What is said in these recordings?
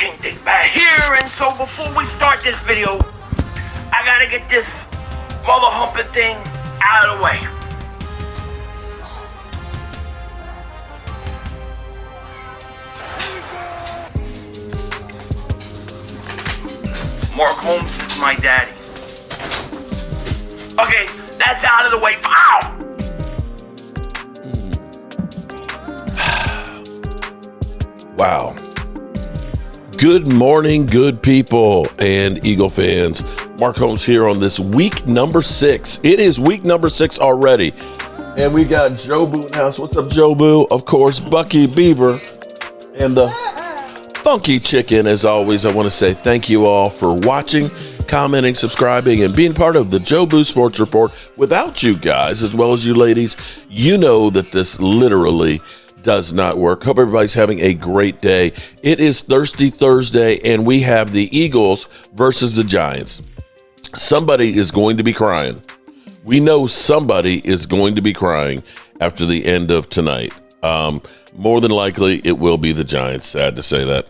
King Dick back here, and so before we start this video, I gotta get this mother humping thing out of the way. Mark Holmes is my daddy. Okay, that's out of the way. Ow! Wow. Good morning, good people and Eagle fans. Mark Holmes here on this week number 6. It is week number 6 already. And we got Joe Boo in the house. What's up, Joe Boo? Of course, Bucky Bieber and the Funky Chicken. As always, I want to say thank you all for watching, commenting, subscribing, and being part of the Joe Boo Sports Report. Without you guys, as well as you ladies, you know that this literally does not work. Hope everybody's having a great day. It is Thirsty Thursday, and we have the Eagles versus the Giants. Somebody is going to be crying. We know somebody is going to be crying after the end of tonight. More than likely, it will be the Giants. Sad to say that.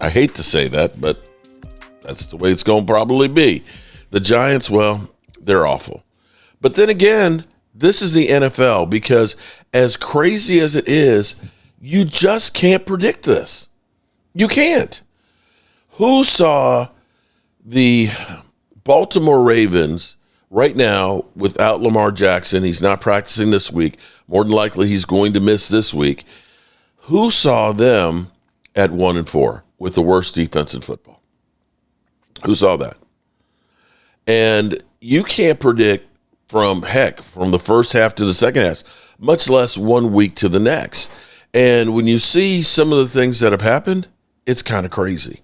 I hate to say that, but that's the way it's going to probably be. The Giants, well, they're awful. But then again, this is the NFL, because as crazy as it is, you just can't predict this. You can't. Who saw the Baltimore Ravens right now without Lamar Jackson? He's not practicing this week. More than likely, he's going to miss this week. Who saw them at 1-4 with the worst defense in football? Who saw that? And you can't predict from the first half to the second half, much less 1 week to the next. And when you see some of the things that have happened, it's kind of crazy.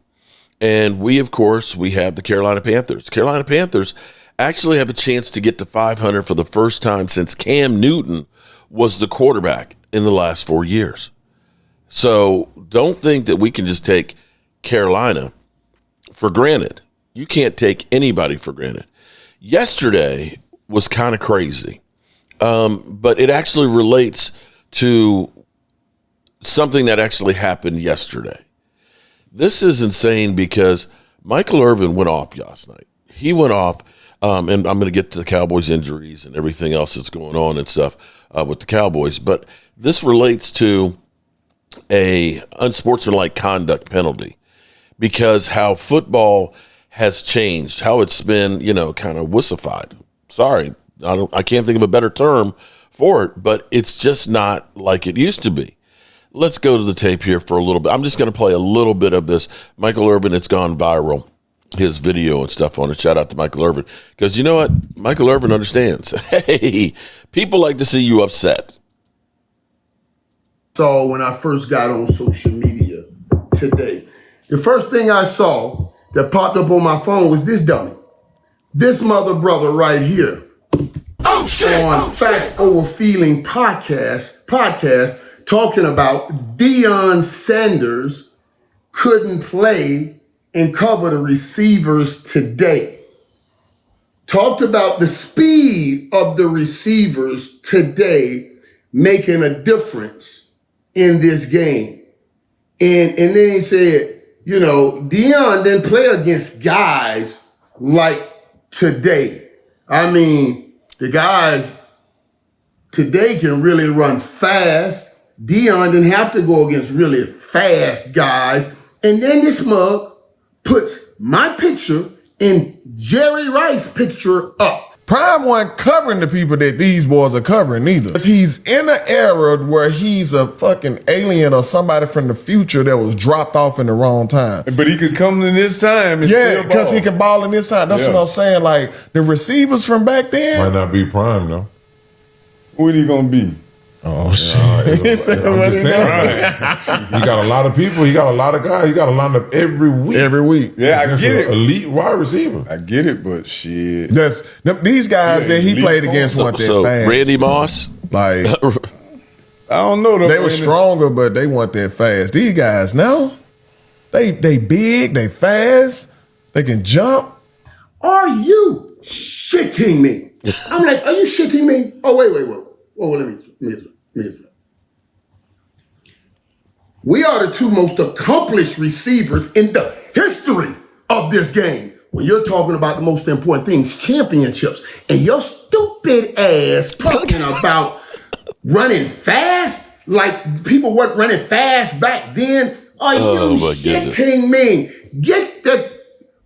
And we have the Carolina Panthers. Carolina Panthers actually have a chance to get to 500 for the first time since Cam Newton was the quarterback in the last 4 years. So don't think that we can just take Carolina for granted. You can't take anybody for granted. Yesterday was kind of crazy, but it actually relates to something that actually happened yesterday. This is insane because Michael Irvin went off last night. He went off, and I'm going to get to the Cowboys injuries and everything else that's going on and stuff with the Cowboys, but this relates to a unsportsmanlike conduct penalty, because how football has changed, how it's been, kind of wussified. Sorry, I can't think of a better term for it, but it's just not like it used to be. Let's go to the tape here for a little bit. I'm just going to play a little bit of this. Michael Irvin, it's gone viral, his video and stuff on it. Shout out to Michael Irvin, because you know what? Michael Irvin understands. Hey, people like to see you upset. Saw when I first got on social media today. The first thing I saw that popped up on my phone was this dummy. This mother brother right here. Oh shit! On Facts Over Feeling podcast talking about Deion Sanders couldn't play and cover the receivers today. Talked about the speed of the receivers today making a difference in this game. And then he said, Deion didn't play against guys like today. I mean, the guys today can really run fast. Deion didn't have to go against really fast guys. And then this mug puts my picture and Jerry Rice's picture up. Prime wasn't covering the people that these boys are covering either. He's in an era where he's a fucking alien or somebody from the future that was dropped off in the wrong time. But he could come in this time and yeah, because he can ball in this time. That's what I'm saying. Like, the receivers from back then. Might not be prime, though. What he gonna be? Oh, shit. I'm just saying, you got a lot of people. You got a lot of guys. You got to line up every week. Every week. Yeah, I get it. Elite wide receiver. I get it, but shit. These guys that he played against weren't that fast. Randy Moss? Like, I don't know. They were stronger, but they weren't that fast. These guys, no. They big, they fast, they can jump. Are you shitting me? I'm like, are you shitting me? Oh, wait. Oh, let me. We are the two most accomplished receivers in the history of this game. When you're talking about the most important things, championships, and your stupid ass talking about running fast, like people weren't running fast back then. Are you shitting me?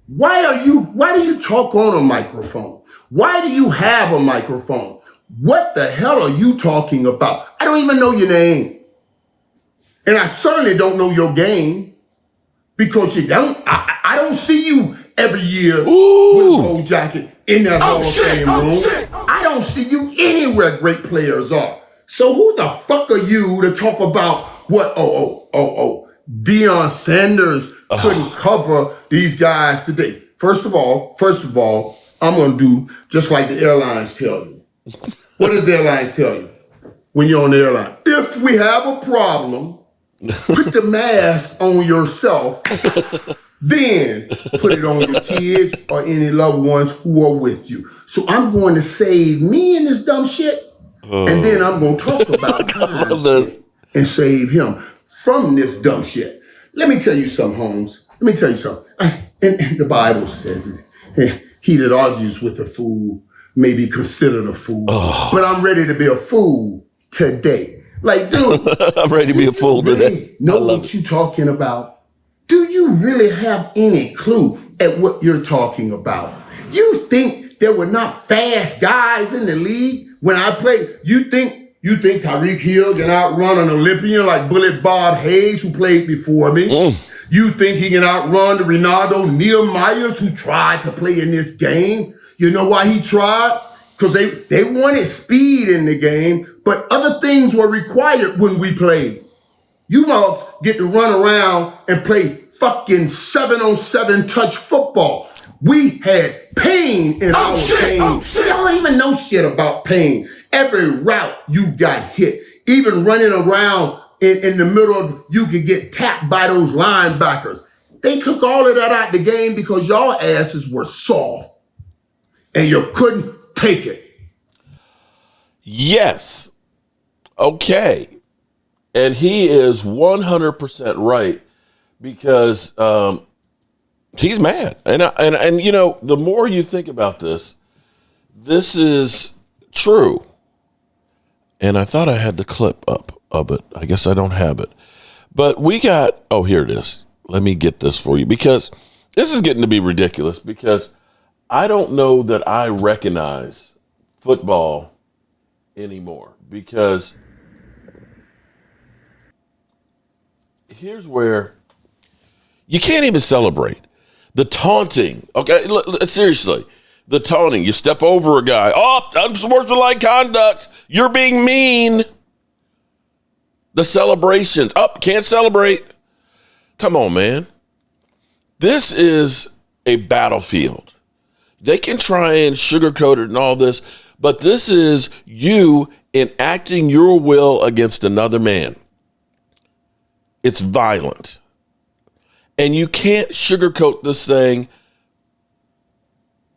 Why do you talk on a microphone? Why do you have a microphone? What the hell are you talking about? I don't even know your name. And I certainly don't know your game because you don't. I don't see you every year with a gold jacket in that Hall of Fame room. I don't see you anywhere great players are. So who the fuck are you to talk about what? Deion Sanders couldn't cover these guys today. First of all, I'm going to do just like the airlines tell you. What does the airlines tell you when you're on the airline? If we have a problem, put the mask on yourself, then put it on your kids or any loved ones who are with you. So I'm going to save me in this dumb shit, and then I'm going to talk about time and save him from this dumb shit. Let me tell you something, Holmes. Let me tell you something. And the Bible says it. He that argues with a fool may be considered a fool. But I'm ready to be a fool today. Like, dude. I'm ready to be a fool today. Know what you're talking about? Do you really have any clue at what you're talking about? You think there were not fast guys in the league when I played? You think Tyreek Hill can outrun an Olympian like Bullet Bob Hayes, who played before me? You think he can outrun the Ronaldo Nehemiahs who tried to play in this game? You know why he tried? Because they wanted speed in the game, but other things were required when we played. You mugs get to run around and play fucking 7-on-7 touch football. We had pain in our game. Y'all don't even know shit about pain. Every route you got hit, even running around in the middle of, you could get tapped by those linebackers. They took all of that out the game because y'all asses were soft and you couldn't take it. Yes. Okay. And he is 100% right because he's mad. And you know, the more you think about this is true. And I thought I had the clip up of it. I guess I don't have it. But we got, here it is. Let me get this for you because this is getting to be ridiculous because I don't know that I recognize football anymore because here's where you can't even celebrate the taunting. Okay, seriously, the taunting. You step over a guy. Unsportsmanlike conduct. You're being mean. The celebrations. Can't celebrate. Come on, man. This is a battlefield. They can try and sugarcoat it and all this, but this is you enacting your will against another man. It's violent. And you can't sugarcoat this thing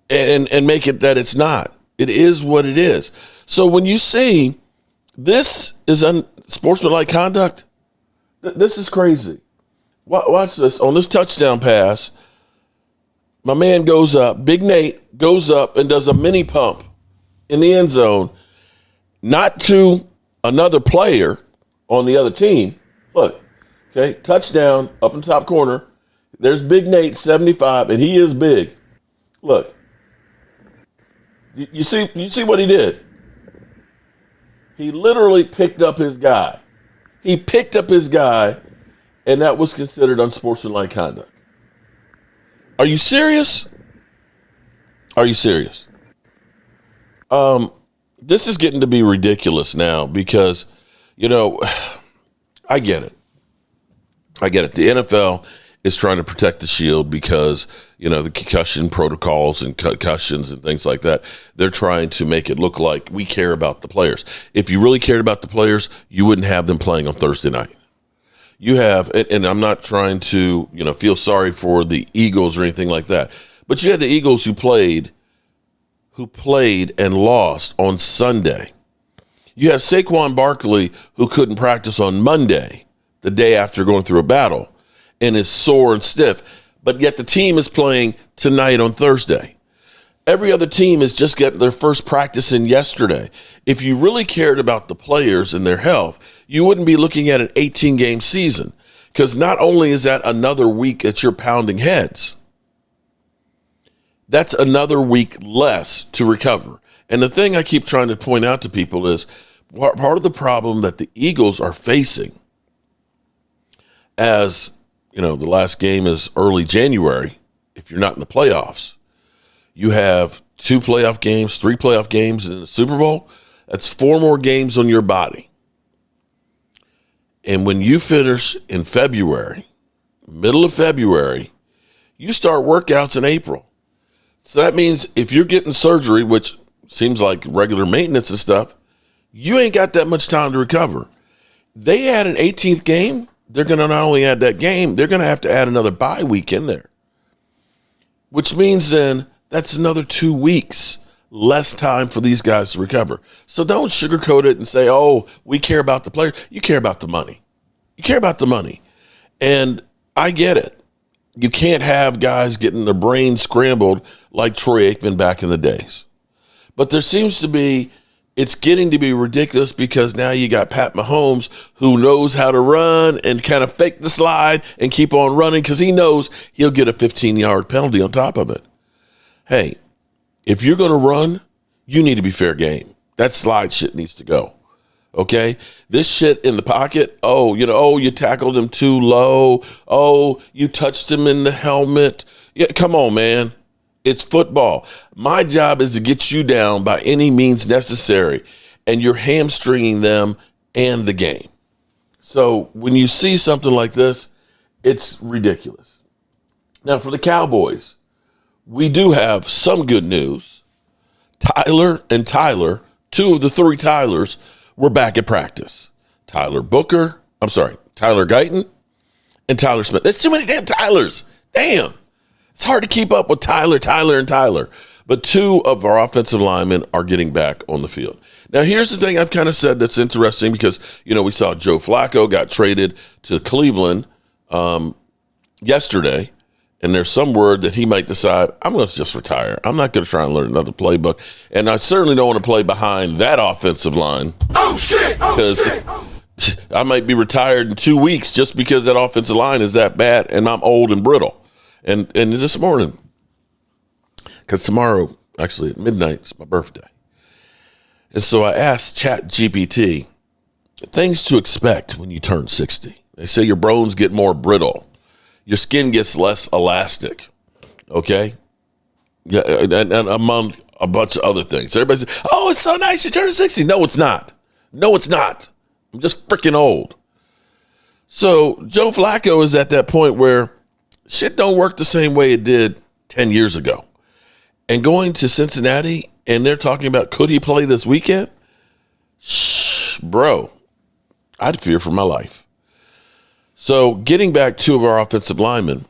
and make it that it's not. It is what it is. So when you see this is unsportsmanlike conduct, this is crazy. Watch this. On this touchdown pass, my man goes up, Big Nate goes up and does a mini pump in the end zone, not to another player on the other team. Look, okay, touchdown up in the top corner. There's Big Nate, 75, and he is big. Look, you see what he did? He literally picked up his guy. He picked up his guy, and that was considered unsportsmanlike conduct. Are you serious? Are you serious? This is getting to be ridiculous now because, you know, I get it. The NFL is trying to protect the shield because, you know, the concussion protocols and concussions and things like that. They're trying to make it look like we care about the players. If you really cared about the players, you wouldn't have them playing on Thursday night. You have, and I'm not trying to, you know, feel sorry for the Eagles or anything like that, but you had the Eagles who played and lost on Sunday. You have Saquon Barkley who couldn't practice on Monday the day after going through a battle and is sore and stiff. But yet the team is playing tonight on Thursday. Every other team is just getting their first practice in yesterday. If you really cared about the players and their health, you wouldn't be looking at an 18-game season, because not only is that another week that you're pounding heads, that's another week less to recover. And the thing I keep trying to point out to people is part of the problem that the Eagles are facing, as you know, the last game is early January. If you're not in the playoffs, you have 2 playoff games, 3 playoff games in the Super Bowl. That's 4 more games on your body. And when you finish in February, middle of February, you start workouts in April. So that means if you're getting surgery, which seems like regular maintenance and stuff, you ain't got that much time to recover. They add an 18th game. They're going to not only add that game, they're going to have to add another bye week in there, which means then that's another 2 weeks less time for these guys to recover. So don't sugarcoat it and say, oh, we care about the players. You care about the money. You care about the money. And I get it. You can't have guys getting their brains scrambled like Troy Aikman back in the days. But there seems to be, it's getting to be ridiculous, because now you got Pat Mahomes, who knows how to run and kind of fake the slide and keep on running because he knows he'll get a 15-yard penalty on top of it. Hey, if you're going to run, you need to be fair game. That slide shit needs to go. Okay? This shit in the pocket, you tackled him too low. Oh, you touched him in the helmet. Yeah, come on, man. It's football. My job is to get you down by any means necessary, and you're hamstringing them and the game. So when you see something like this, it's ridiculous. Now, for the Cowboys, we do have some good news. Tyler and Tyler, 2 of the 3 Tylers, were back at practice. Tyler Guyton and Tyler Smith. There's too many damn Tylers. Damn. It's hard to keep up with Tyler, and Tyler. But 2 of our offensive linemen are getting back on the field. Now, here's the thing I've kind of said that's interesting, because, we saw Joe Flacco got traded to Cleveland yesterday. And there's some word that he might decide, I'm going to just retire. I'm not going to try and learn another playbook. And I certainly don't want to play behind that offensive line. Oh, shit! Because I might be retired in 2 weeks just because that offensive line is that bad and I'm old and brittle. And this morning, because tomorrow, actually at midnight, is my birthday. And so I asked ChatGPT things to expect when you turn 60. They say your bones get more brittle. Your skin gets less elastic, okay? Yeah, and among a bunch of other things. Everybody says, oh, it's so nice you turn 60. No, it's not. No, it's not. I'm just freaking old. So Joe Flacco is at that point where shit don't work the same way it did 10 years ago. And going to Cincinnati, and they're talking about, could he play this weekend? Shh, bro, I'd fear for my life. So getting back 2 of our offensive linemen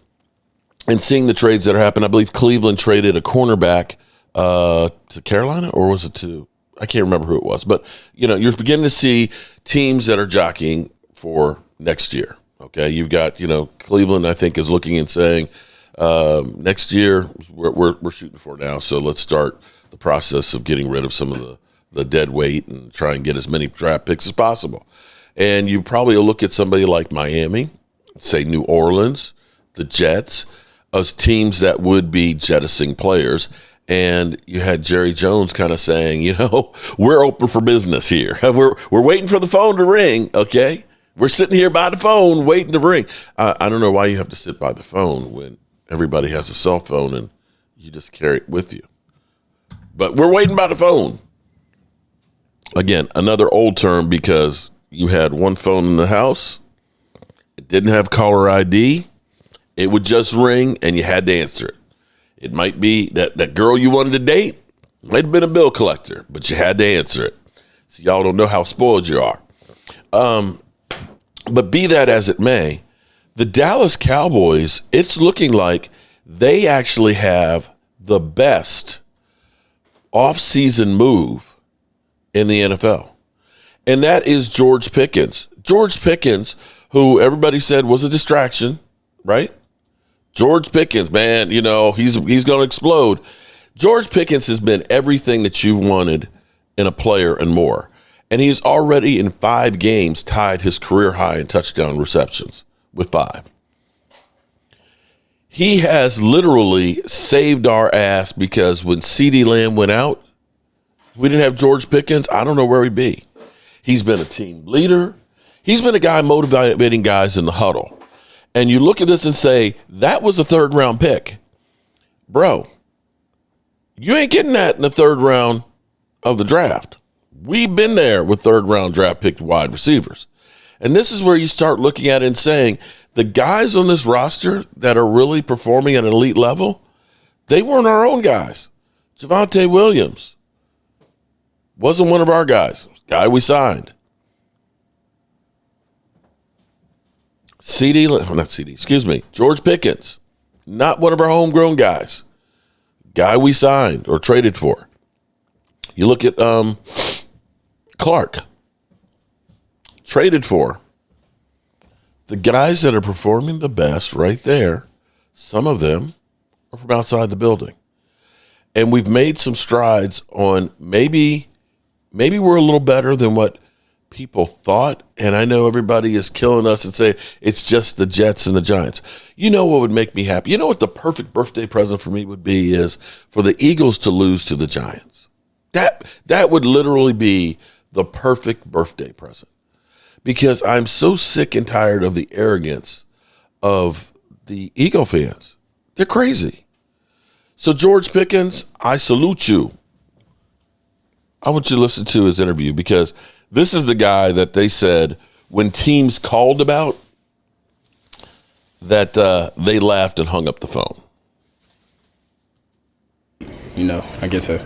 and seeing the trades that are happening, I believe Cleveland traded a cornerback to Carolina, or was it to, I can't remember who it was. But, you're beginning to see teams that are jockeying for next year. Okay, you've got, Cleveland, I think, is looking and saying, next year we're shooting for now. So let's start the process of getting rid of some of the dead weight and try and get as many draft picks as possible. And you probably will look at somebody like Miami, say New Orleans, the Jets, as teams that would be jettisoning players. And you had Jerry Jones kind of saying, we're open for business here. We're waiting for the phone to ring, okay? We're sitting here by the phone waiting to ring. I don't know why you have to sit by the phone when everybody has a cell phone and you just carry it with you. But we're waiting by the phone. Again, another old term, because you had one phone in the house. It didn't have caller ID. It would just ring, and you had to answer it. It might be that girl you wanted to date. Might have been a bill collector, but you had to answer it. So y'all don't know how spoiled you are. But be that as it may, the Dallas Cowboys, it's looking like they actually have the best offseason move in the NFL. And that is George Pickens. George Pickens who everybody said was a distraction, right? George Pickens, man, you know, he's going to explode. George Pickens has been everything that you've wanted in a player and more. And he's already in 5 games tied his career high in touchdown receptions with 5. He has literally saved our ass because when CeeDee Lamb went out, we didn't have George Pickens. I don't know where he'd be. He's been a team leader. He's been a guy motivating guys in the huddle. And you look at this and say, that was a 3rd-round pick. Bro, you ain't getting that in the 3rd round of the draft. We've been there with 3rd-round draft picked wide receivers. And this is where you start looking at it and saying, the guys on this roster that are really performing at an elite level, they weren't our own guys. Javonte Williams wasn't one of our guys. Guy we signed. George Pickens, not one of our homegrown guys. Guy we signed or traded for. You look at Clark, traded for. The guys that are performing the best right there, some of them are from outside the building. And we've made some strides on maybe we're a little better than what people thought. And I know everybody is killing us and saying it's just the Jets and the Giants. You know what would make me happy? You know what the perfect birthday present for me would be is for the Eagles to lose to the Giants. That would literally be the perfect birthday present. Because I'm so sick and tired of the arrogance of the Eagle fans. They're crazy. So George Pickens, I salute you. I want you to listen to his interview because this is the guy that they said when teams called about that they laughed and hung up the phone. You know, I guess a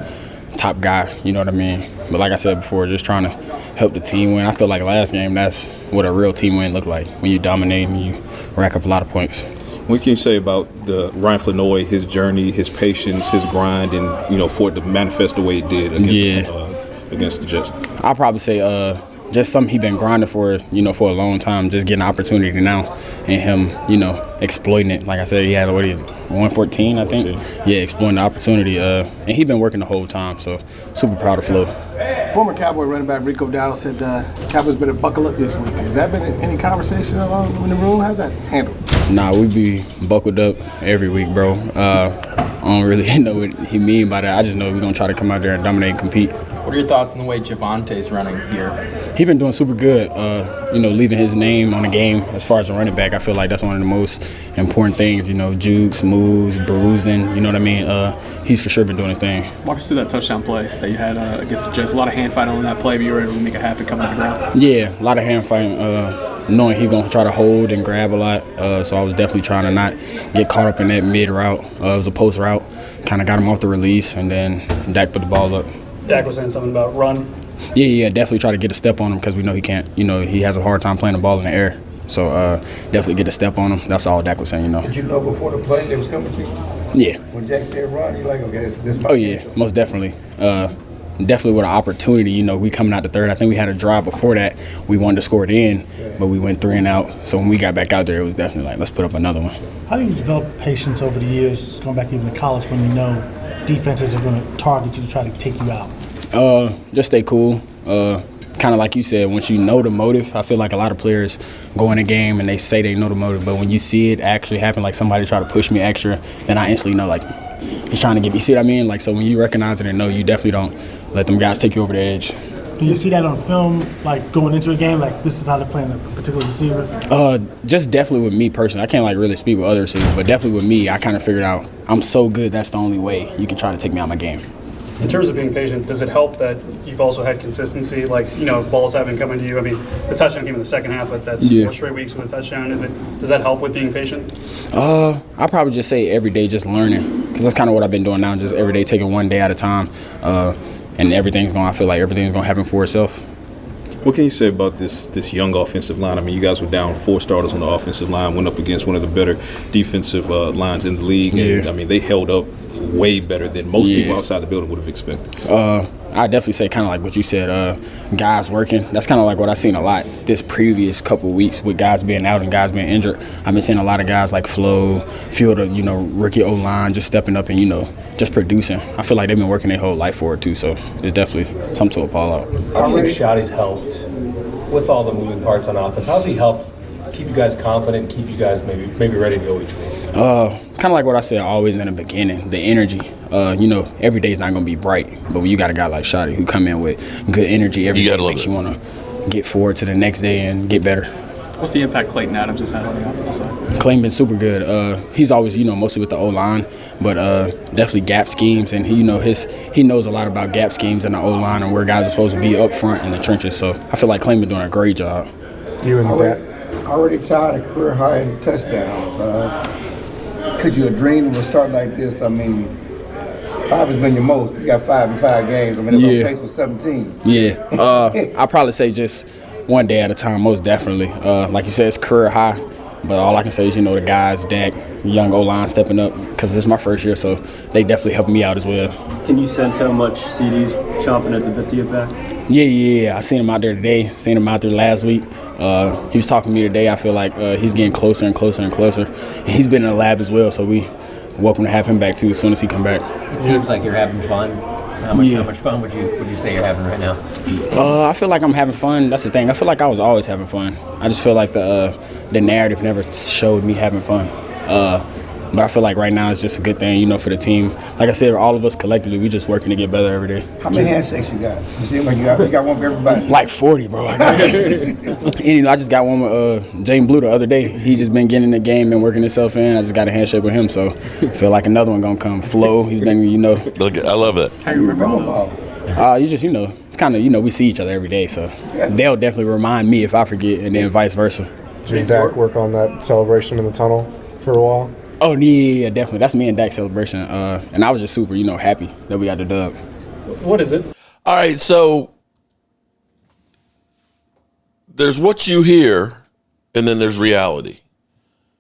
top guy, you know what I mean? But like I said before, just trying to help the team win. I feel like last game, that's what a real team win looked like, when you dominate and you rack up a lot of points. What can you say about the Ryan Flanoy, his journey, his patience, his grind, and, you know, for it to manifest the way it did against the Jets? I'll probably say just something he's been grinding for, you know, for a long time, just getting an opportunity now and him, you know, exploiting it. Like I said, he had, 114, I think? Yeah, exploiting the opportunity. And he's been working the whole time, so super proud of Flo. Former Cowboy running back Rico Dowdle said Cowboys better buckle up this week. Has that been any conversation in the room? How's that handled? Nah, we be buckled up every week, bro. I don't really know what he mean by that. I just know we're going to try to come out there and dominate and compete. What are your thoughts on the way Javonte's running here? He's been doing super good, you know, leaving his name on the game. As far as a running back, I feel like that's one of the most important things, you know, jukes, moves, bruising, you know what I mean? He's for sure been doing his thing. Walk us through that touchdown play that you had against the Jets. A lot of hand fighting on that play, but you were able to make it happen coming to the ground. Yeah, a lot of hand fighting, knowing he's going to try to hold and grab a lot. So I was definitely trying to not get caught up in that mid route. It was a post route. Kind of got him off the release, and then Dak put the ball up. Dak was saying something about run. Yeah, definitely try to get a step on him because we know he can't. You know, he has a hard time playing the ball in the air. So definitely get a step on him. That's all Dak was saying, you know. Did you know before the play they was coming to you? Yeah. When Dak said run, you're like, okay, this Oh, yeah, most definitely. Definitely with an opportunity, you know, we coming out the third. I think we had a drive before that. We wanted to score it in, but we went 3 and out. So when we got back out there, it was definitely like, let's put up another one. How do you develop patience over the years, going back even to college, when you know defenses are going to target you to try to take you out? Just stay cool. Kind of like you said, once you know the motive, I feel like a lot of players go in a game and they say they know the motive, but when you see it actually happen, like somebody try to push me extra, then I instantly know, like, he's trying to get me. See what I mean? Like, so when you recognize it and know, you definitely don't let them guys take you over the edge. Do you see that on film, like going into a game, like this is how they're playing a particular receiver? Just definitely with me personally. I can't like really speak with other receivers, but definitely with me, I kind of figured out I'm so good that's the only way you can try to take me out of my game. In terms of being patient, does it help that you've also had consistency? Like, you know, balls have been coming to you. I mean, the touchdown came in the second half, but that's 4 straight weeks with a touchdown. Does that help with being patient? I probably just say every day just learning, because that's kind of what I've been doing now, just every day taking one day at a time, and I feel like everything's going to happen for itself. What can you say about this young offensive line? I mean, you guys were down 4 starters on the offensive line, went up against one of the better defensive lines in the league. And, I mean, they held up way better than most people outside the building would have expected. I definitely say kind of like what you said, guys working. That's kind of like what I've seen a lot this previous couple of weeks with guys being out and guys being injured. I've been seeing a lot of guys like Flo, Field, rookie O-line just stepping up and, just producing. I feel like they've been working their whole life for it too, so it's definitely something to appall out. How do you think Shotty's helped with all the moving parts on offense? How's he helped keep you guys confident, keep you guys maybe ready to go each week? Kind of like what I said always in the beginning, the energy. Every day's not going to be bright, but when you got a guy like Shotty who come in with good energy every day, makes you want to get forward to the next day and get better. What's the impact Clayton Adams has had on the offensive side? Clayton been super good. He's always, mostly with the O-line, but definitely gap schemes, and he knows a lot about gap schemes in the O-line and where guys are supposed to be up front in the trenches. So I feel like Clayton been doing a great job. You and that already tied a career high in touchdowns. Could you have dreamed of a start like this? I mean, 5 has been your most. You got 5 in 5 games. I mean, it's on pace for 17. Yeah. I'll probably say just one day at a time, most definitely. Like you said, it's career high. But all I can say is, the guys, Dak, young O-line stepping up, because this is my first year, so they definitely helped me out as well. Can you sense how much CD's chomping at the bit to get back? Yeah. I seen him out there today. Seen him out there last week. He was talking to me today. I feel like he's getting closer and closer and closer. And he's been in the lab as well, so we welcome to have him back too as soon as he come back. It seems like you're having fun. How much fun would you say you're having right now? I feel like I'm having fun. That's the thing. I feel like I was always having fun. I just feel like the narrative never showed me having fun. But I feel like right now it's just a good thing, for the team. Like I said, all of us collectively, we just working to get better every day. How many handshakes you got? You seem like you got one for everybody. Like 40, bro. And, I just got one with Jane Blue the other day. He just been getting in the game and working himself in. I just got a handshake with him, so I feel like another one gonna come. Flo, he's been, Look, I love it. How you remember all? You just, it's kind of, we see each other every day, so they'll definitely remind me if I forget, and then vice versa. Did Dak work on that celebration in the tunnel for a while? Oh, yeah, definitely. That's me and Dak's celebration. And I was just super, happy that we got the dub. What is it? All right, so there's what you hear, and then there's reality.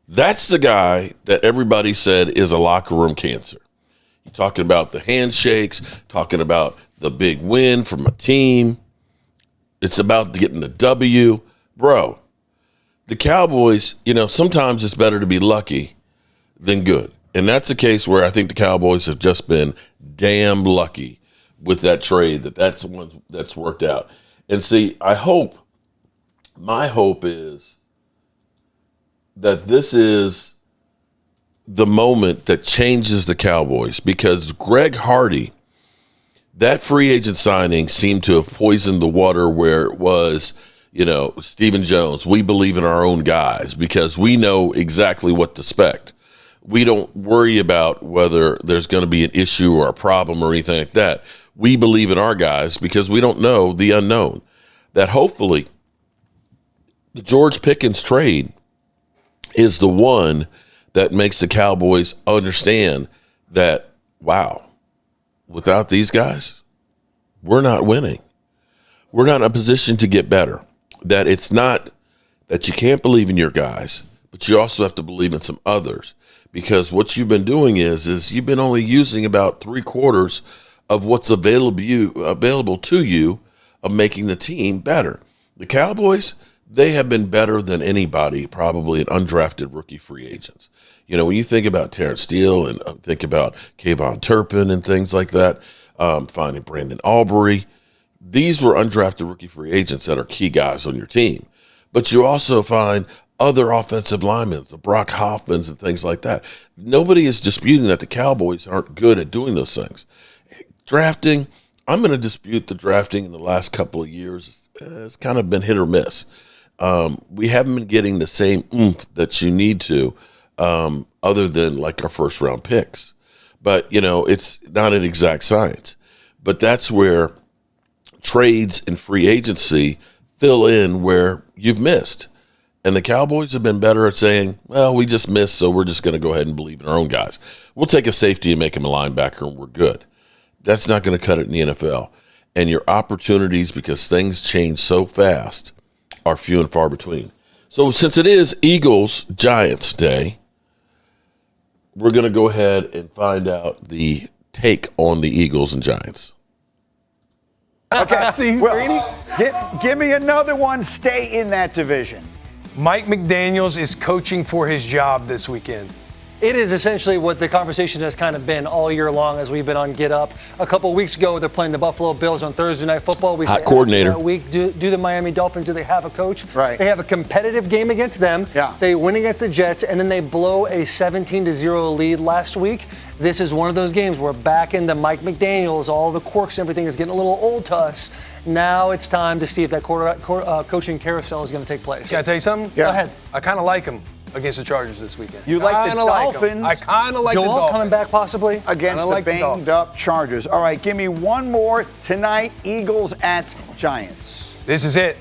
That's the guy that everybody said is a locker room cancer. You're talking about the handshakes, talking about the big win from a team. It's about getting the W. Bro, the Cowboys, sometimes it's better to be lucky than good. And that's a case where I think the Cowboys have just been damn lucky with that trade, that's the one that's worked out. And see, my hope is that this is the moment that changes the Cowboys, because Greg Hardy, that free agent signing seemed to have poisoned the water where it was, Stephen Jones, we believe in our own guys because we know exactly what to expect. We don't worry about whether there's going to be an issue or a problem or anything like that. We believe in our guys because we don't know the unknown. That hopefully the George Pickens trade is the one that makes the Cowboys understand that, wow, without these guys, we're not winning. We're not in a position to get better. That it's not that you can't believe in your guys, but you also have to believe in some others. Because what you've been doing is you've been only using about 3/4 of what's available to you of making the team better. The Cowboys, they have been better than anybody, probably in undrafted rookie free agents. When you think about Terrence Steele and think about Kayvon Turpin and things like that, finding Brandon Aubrey, these were undrafted rookie free agents that are key guys on your team. But you also find other offensive linemen, the Brock Hoffmans and things like that. Nobody is disputing that the Cowboys aren't good at doing those things. Drafting, I'm going to dispute the drafting in the last couple of years. It's kind of been hit or miss. We haven't been getting the same oomph that you need to, other than like our first round picks. But, it's not an exact science. But that's where trades and free agency fill in where you've missed. And the Cowboys have been better at saying, well, we just missed, so we're just going to go ahead and believe in our own guys. We'll take a safety and make him a linebacker, and we're good. That's not going to cut it in the NFL. And your opportunities, because things change so fast, are few and far between. So since it is Eagles-Giants Day, we're going to go ahead and find out the take on the Eagles and Giants. Okay. See, Greeny? Give me another one. Stay in that division. Mike McDaniels is coaching for his job this weekend. It is essentially what the conversation has kind of been all year long as we've been on Get Up. A couple of weeks ago, they're playing the Buffalo Bills on Thursday Night Football. We Hot say, coordinator. After that week, do the Miami Dolphins, do they have a coach? Right. They have a competitive game against them. Yeah. They win against the Jets, and then they blow a 17-0 lead last week. This is one of those games where back into Mike McDaniels, all the quirks and everything is getting a little old to us. Now it's time to see if that coaching carousel is going to take place. Can I tell you something? Go ahead. I kind of like him against the Chargers this weekend. You like the Dolphins? I kind of like the Joel Dolphins. coming back possibly? Against the banged-up Chargers. All right, give me one more tonight. Eagles at Giants. This is it.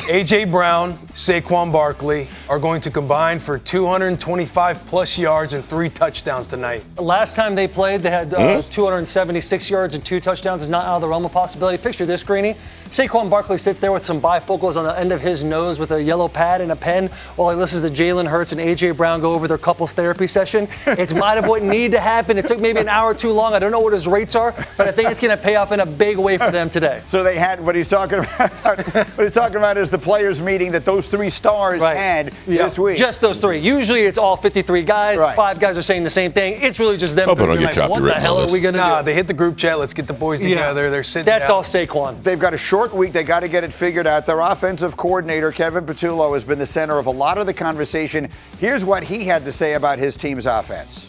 A.J. Brown, Saquon Barkley are going to combine for 225-plus yards and 3 touchdowns tonight. Last time they played, they had 276 yards and 2 touchdowns. It's not out of the realm of possibility. Picture this, Greeny. Saquon Barkley sits there with some bifocals on the end of his nose with a yellow pad and a pen while he listens to Jalen Hurts and A.J. Brown go over their couples therapy session. It's might have what needed to happen. It took maybe an hour too long. I don't know what his rates are, but I think it's going to pay off in a big way for them today. So they had what he's talking about is the players meeting that those 3 stars had this week. Just those 3. Usually it's all 53 guys. Right. 5 guys are saying the same thing. It's really just them. Hope I don't They're get like, what the copywritten hell on are we this. going to do? They hit the group chat. Let's get the boys together. They're sitting That's down. all Saquon. They've got a short week. They got to get it figured out. Their offensive coordinator, Kevin Patullo, has been the center of a lot of the conversation. Here's what he had to say about his team's offense.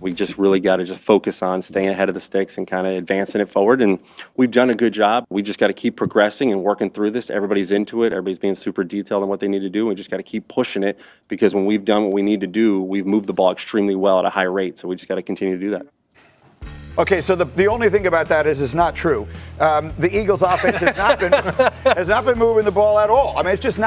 We just really got to just focus on staying ahead of the sticks and kind of advancing it forward. And we've done a good job. We just got to keep progressing and working through this. Everybody's into it. Everybody's being super detailed on what they need to do. We just got to keep pushing it because when we've done what we need to do, we've moved the ball extremely well at a high rate. So we just got to continue to do that. Okay, so the only thing about that is it's not true. The Eagles' offense has not been moving the ball at all. I mean, it's just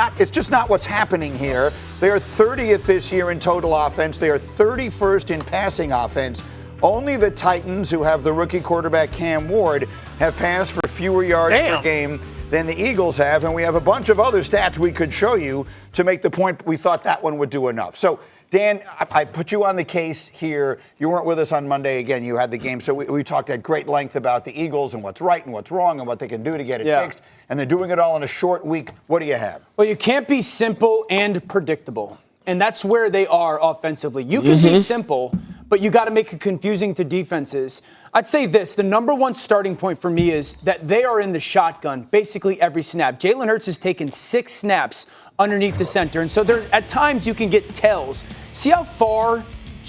not what's happening here. They are 30th this year in total offense. They are 31st in passing offense. Only the Titans, who have the rookie quarterback Cam Ward, have passed for fewer yards per game than the Eagles have, and we have a bunch of other stats we could show you to make the point we thought that one would do enough. So, Dan, I put you on the case here. You weren't with us on Monday. Again, you had the game. So we talked at great length about the Eagles and what's right and what's wrong and what they can do to get it fixed. And they're doing it all in a short week. What do you have? Well, you can't be simple and predictable. And that's where they are offensively. You can be simple, but you got to make it confusing to defenses. I'd say this, the number one starting point for me is that they are in the shotgun basically every snap. Jalen Hurts has taken 6 snaps underneath the center. And so there, at times you can get tells. See how far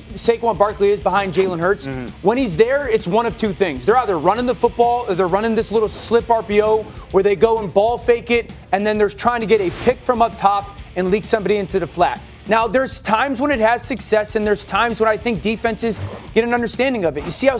Saquon Barkley is behind Jalen Hurts? When he's there, it's one of 2 things. They're either running the football or they're running this little slip RPO where they go and ball fake it, and then they're trying to get a pick from up top and leak somebody into the flat. Now, there's times when it has success, and there's times when I think defenses get an understanding of it. You see how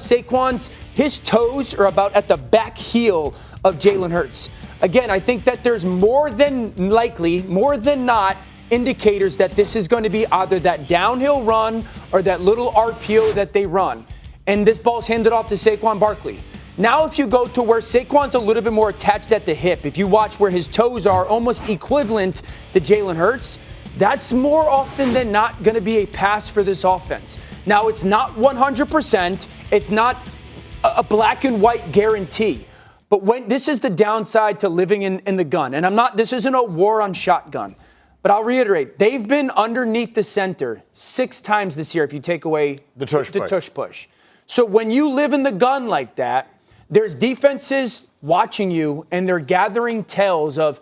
his toes are about at the back heel of Jalen Hurts. Again, I think that there's more than not, indicators that this is going to be either that downhill run or that little RPO that they run. And this ball's handed off to Saquon Barkley. Now, if you go to where Saquon's a little bit more attached at the hip, if you watch where his toes are almost equivalent to Jalen Hurts, that's more often than not going to be a pass for this offense. Now, it's not 100%. It's not a black and white guarantee. But when this is the downside to living in the gun. And this isn't a war on shotgun. But I'll reiterate, they've been underneath the center 6 times this year if you take away the tush push. So when you live in the gun like that, there's defenses watching you and they're gathering tells of,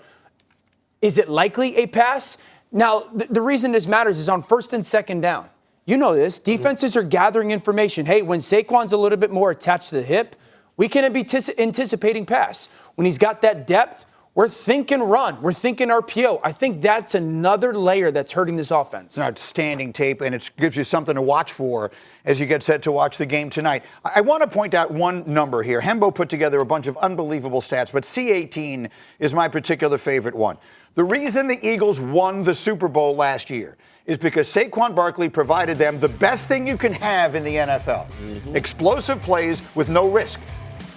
is it likely a pass? Now, the reason this matters is on 1st and 2nd down. You know this. Defenses are gathering information. Hey, when Saquon's a little bit more attached to the hip, we can be anticipating pass. When he's got that depth, we're thinking run. We're thinking RPO. I think that's another layer that's hurting this offense. It's an outstanding tape, and it gives you something to watch for as you get set to watch the game tonight. I want to point out one number here. Hembo put together a bunch of unbelievable stats, but C18 is my particular favorite one. The reason the Eagles won the Super Bowl last year is because Saquon Barkley provided them the best thing you can have in the NFL. Explosive plays with no risk.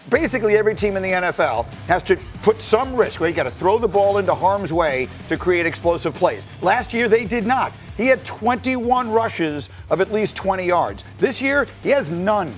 Basically, every team in the NFL has to put some risk, where you got to throw the ball into harm's way to create explosive plays. Last year, they did not. He had 21 rushes of at least 20 yards. This year, he has none.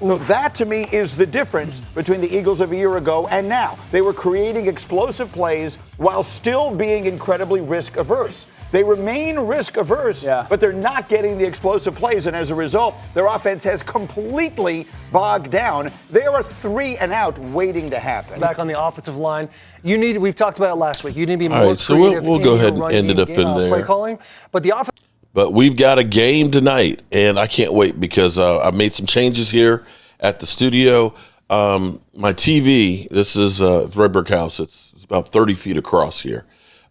So that, to me, is the difference between the Eagles of a year ago and now. They were creating explosive plays while still being incredibly risk-averse. They remain risk-averse, but they're not getting the explosive plays, and as a result, their offense has completely bogged down. They are 3 and out waiting to happen. Back on the offensive line, we've talked about it last week. You need to be more All right, so creative. we'll go ahead and end it up in there. Play calling, but the offense. But we've got a game tonight, and I can't wait because I've made some changes here at the studio. My TV, this is Redbird House. It's about 30 feet across here.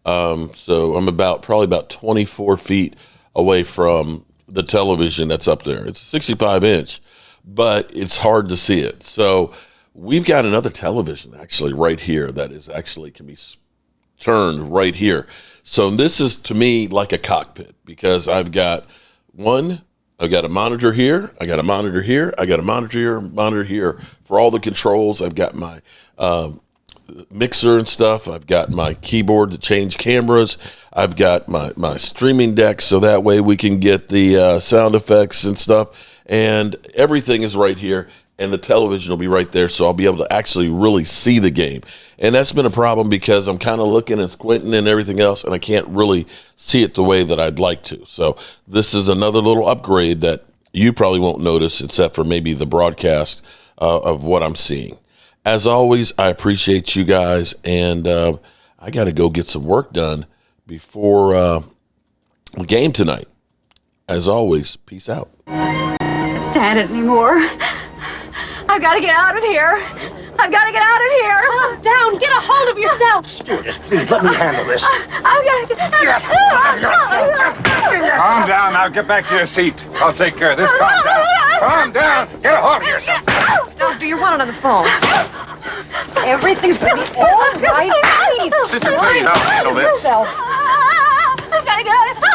So I'm probably about 24 feet away from the television that's up there. It's a 65-inch, but it's hard to see it. So we've got another television actually right here that is actually can be turned right here. So this is, to me, like a cockpit because I've got a monitor here, I got a monitor here, I got a monitor here for all the controls. I've got my mixer and stuff. I've got my keyboard to change cameras. I've got my streaming deck so that way we can get the sound effects and stuff. And everything is right here. And the television will be right there, so I'll be able to actually really see the game. And that's been a problem because I'm kind of looking and squinting and everything else, and I can't really see it the way that I'd like to. So this is another little upgrade that you probably won't notice except for maybe the broadcast of what I'm seeing. As always, I appreciate you guys, and I got to go get some work done before the game tonight. As always, peace out. I can't stand it anymore. I've got to get out of here. I've got to get out of here. Calm down. Get a hold of yourself. Stewardess, please let me handle this. I've got to get Calm down. Now get back to your seat. I'll take care of this. Calm down. Calm down. Get a hold of yourself. Doctor, you're wanted on the phone. Everything's going to be all right. Please. Sister, please, I'll handle this. I've got to get out of here.